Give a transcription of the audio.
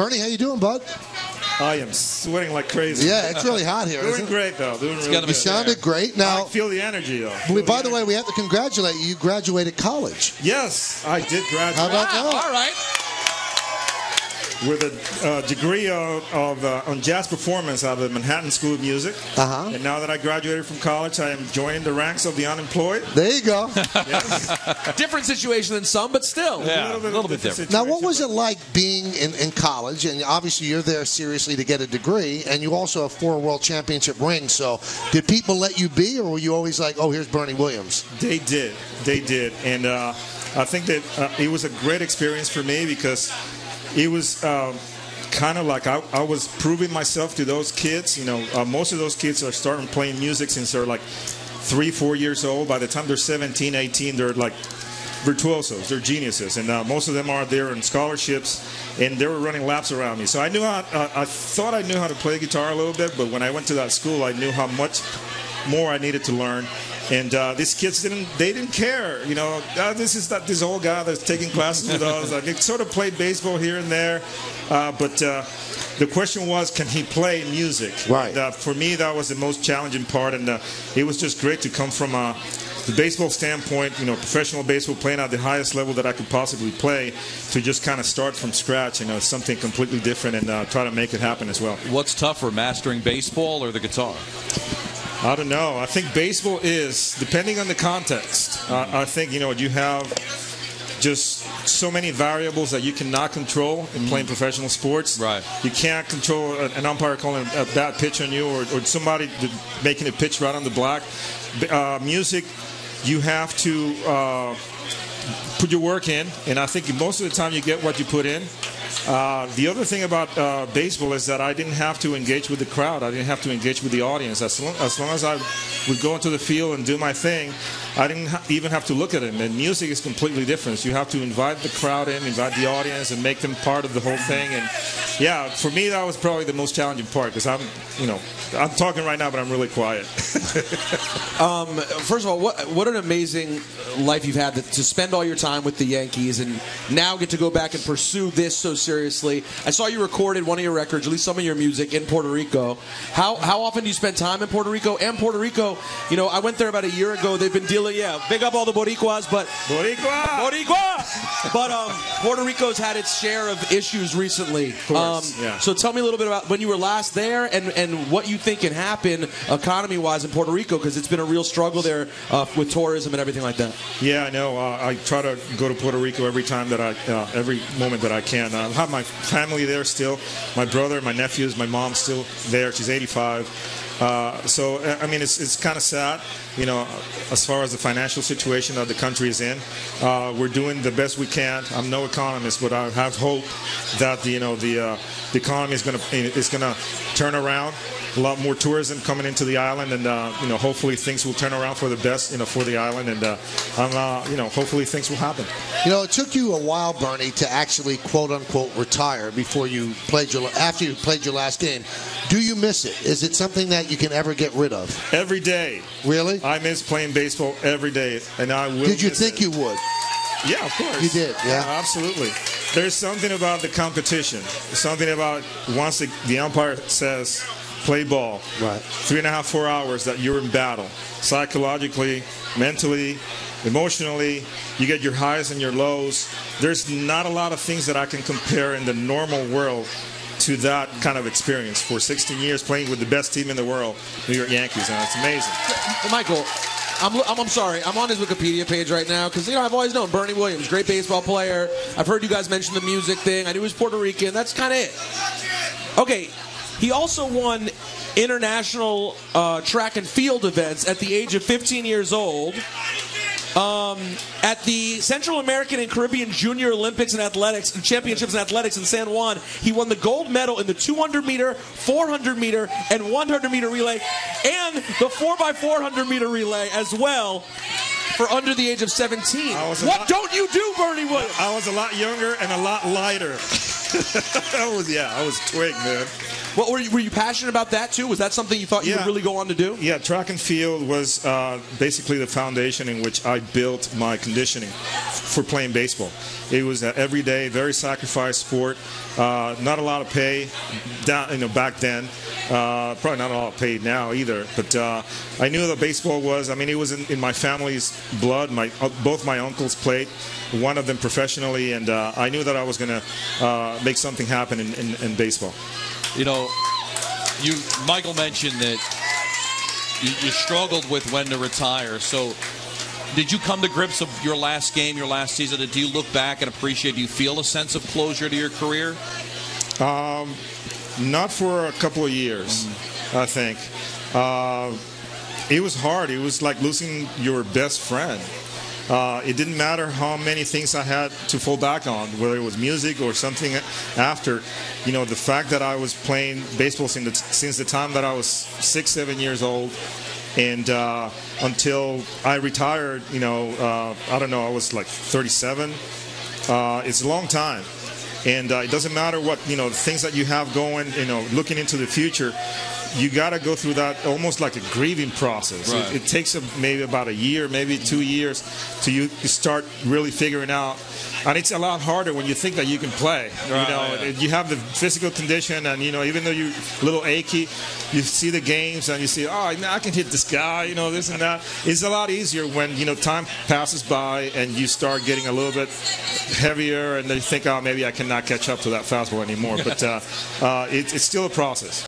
Bernie, how you doing, bud? I am sweating like crazy. Yeah, it's really hot here. Doing great, though. Doing really good. You sounded great. Now, I feel the energy, though. By the way, we have to congratulate you. You graduated college. Yes, I did graduate. How about that? All right. With a degree on jazz performance out of the Manhattan School of Music. Uh-huh. And now that I graduated from college, I am joining the ranks of the unemployed. There you go. Yes. Different situation than some, but still. Yeah, a little bit different. Now, what was it like being in college? And obviously, you're there seriously to get a degree, and you also have 4 world championship rings. So, did people let you be, or were you always like, "Oh, here's Bernie Williams"? They did, and I think that it was a great experience for me because it was kind of like I was proving myself to those kids. Most of those kids are starting playing music since they're like 3-4 years old. By the time they're 17, 18, they're like virtuosos. They're geniuses, and most of them are there in scholarships, and they were running laps around me. So I thought I knew how to play guitar a little bit, but when I went to that school, I knew how much more I needed to learn. And these kids didn't care. This old guy that's taking classes with us. They sort of played baseball here and there, but the question was, can he play music? Right. And, for me, that was the most challenging part, and it was just great to come from the baseball standpoint, professional baseball, playing at the highest level that I could possibly play, to just kind of start from scratch, something completely different, and try to make it happen as well. What's tougher, mastering baseball or the guitar? I don't know. I think baseball is, depending on the context. I think, you have just so many variables that you cannot control in playing professional sports. Right. You can't control an umpire calling a bad pitch on you, or somebody making a pitch right on the block. Music, you have to put your work in, and I think most of the time you get what you put in. The other thing about baseball is that I didn't have to engage with the crowd. I didn't have to engage with the audience. As long as I would go into the field and do my thing, I didn't even have to look at them. And music is completely different. You have to invite the crowd in, invite the audience, and make them part of the whole thing. And yeah, for me, that was probably the most challenging part, because I'm talking right now, but I'm really quiet. First of all, what an amazing life you've had to spend all your time with the Yankees and now get to go back and pursue this so seriously. I saw you recorded one of your records, at least some of your music, in Puerto Rico. How often do you spend time in Puerto Rico? And Puerto Rico, I went there about a year ago. They've been dealing, big up all the Boricuas, but But Puerto Rico's had its share of issues recently. Of course, yeah. So tell me a little bit about when you were last there and what you think can happen economy-wise in Puerto Rico, because it's been a real struggle there with tourism and everything like that. Yeah, I know. I try to go to Puerto Rico every moment that I can. I have my family there still. My brother, my nephews, my mom's still there. She's 85. So, I mean, it's kind of sad, as far as the financial situation that the country is in. We're doing the best we can. I'm no economist, but I have hope that the economy is going to turn around. A lot more tourism coming into the island, and hopefully things will turn around for the best, for the island, and hopefully things will happen. It took you a while, Bernie, to actually quote unquote retire after you played your last game. Do you miss it? Is it something that you can ever get rid of? Every day. Really? I miss playing baseball every day, and I will. Did you think you would? Yeah, of course. You did, yeah? Absolutely. There's something about the competition. Something about once the umpire says, play ball. Right. 3.5, 4 hours that you're in battle. Psychologically, mentally, emotionally, you get your highs and your lows. There's not a lot of things that I can compare in the normal world to that kind of experience. For 16 years playing with the best team in the world, New York Yankees, and it's amazing. Michael, I'm sorry. I'm on his Wikipedia page right now because, I've always known Bernie Williams, great baseball player. I've heard you guys mention the music thing. I knew he was Puerto Rican. That's kind of it. Okay. He also won international track and field events at the age of 15 years old. At the Central American and Caribbean Junior Olympics and Athletics and Championships in Athletics in San Juan, he won the gold medal in the 200-meter, 400-meter, and 100-meter relay, and the 4x400-meter relay as well, for under the age of 17. What don't you do, Bernie Williams? I was a lot younger and a lot lighter. I was twig, man. Well, were you passionate about that too? Was that something you thought you would really go on to do? Yeah, track and field was basically the foundation in which I built my conditioning for playing baseball. It was an everyday, very sacrificed sport. Not a lot of pay back then. Probably not a lot of pay now either. But I knew that baseball was, it was in my family's blood. Both my uncles played, one of them professionally, and I knew that I was going to make something happen in baseball. You know, Michael mentioned that you struggled with when to retire. So did you come to grips of your last game, your last season? Do you look back and appreciate, do you feel a sense of closure to your career? Not for a couple of years, I think. It was hard. It was like losing your best friend. It didn't matter how many things I had to fall back on, whether it was music or something after. The fact that I was playing baseball since the time that I was 6, 7 years old, and until I retired, I don't know, I was like 37. It's a long time. And it doesn't matter what, things that you have going, looking into the future, you got to go through that almost like a grieving process. Right. It takes maybe about a year, maybe 2 years till you start really figuring out. And it's a lot harder when you think that you can play. You have the physical condition, and even though you're a little achy, you see the games and you see, I can hit this guy, this and that. It's a lot easier when time passes by and you start getting a little bit heavier, and then you think, maybe I cannot catch up to that fastball anymore. But it's still a process.